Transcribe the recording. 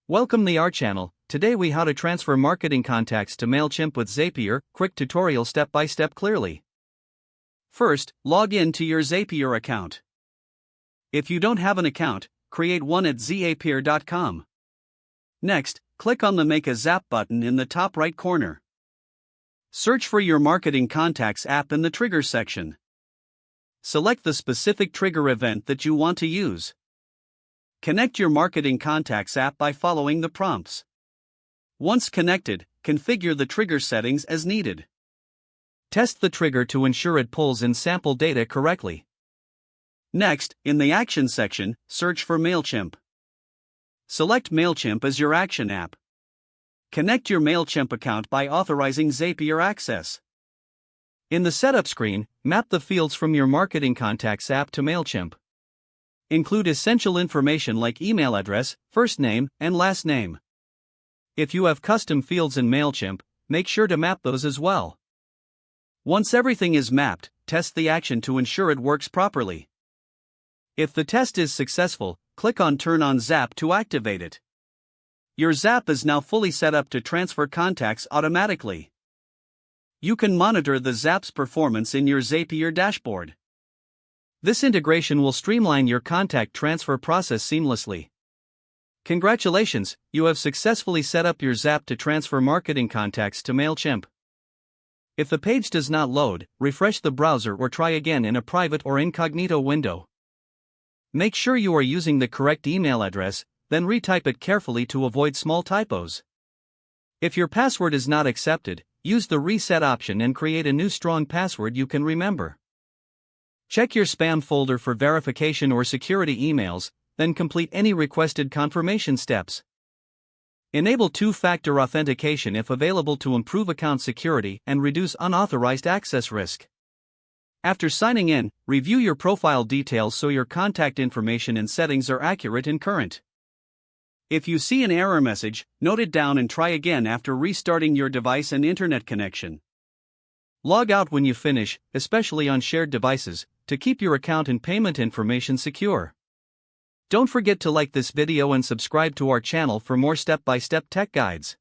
Welcome to our channel. Today we how to transfer marketing contacts to Mailchimp with Zapier. Quick tutorial step by step clearly. First, log in to your Zapier account. If you don't have an account, create one at zapier.com. Next, click on the Make a Zap button in the top right corner. Search for your marketing contacts app in the Triggers section. Select the specific trigger event that you want to use. Connect your marketing contacts app by following the prompts. Once connected, configure the trigger settings as needed. Test the trigger to ensure it pulls in sample data correctly. Next, in the Action section, search for Mailchimp. Select Mailchimp as your action app. Connect your Mailchimp account by authorizing Zapier access. In the Setup screen, map the fields from your marketing contacts app to Mailchimp. Include essential information like email address, first name, and last name. If you have custom fields in Mailchimp, make sure to map those as well. Once everything is mapped, test the action to ensure it works properly. If the test is successful, click on Turn on Zap to activate it. Your Zap is now fully set up to transfer contacts automatically. You can monitor the Zap's performance in your Zapier dashboard. This integration will streamline your contact transfer process seamlessly. Congratulations, you have successfully set up your Zap to transfer marketing contacts to Mailchimp. If the page does not load, refresh the browser or try again in a private or incognito window. Make sure you are using the correct email address, then retype it carefully to avoid small typos. If your password is not accepted, use the reset option and create a new strong password you can remember. Check your spam folder for verification or security emails, then complete any requested confirmation steps. Enable two-factor authentication if available to improve account security and reduce unauthorized access risk. After signing in, review your profile details so your contact information and settings are accurate and current. If you see an error message, note it down and try again after restarting your device and internet connection. Log out when you finish, especially on shared devices, to keep your account and payment information secure. Don't forget to like this video and subscribe to our channel for more step-by-step tech guides.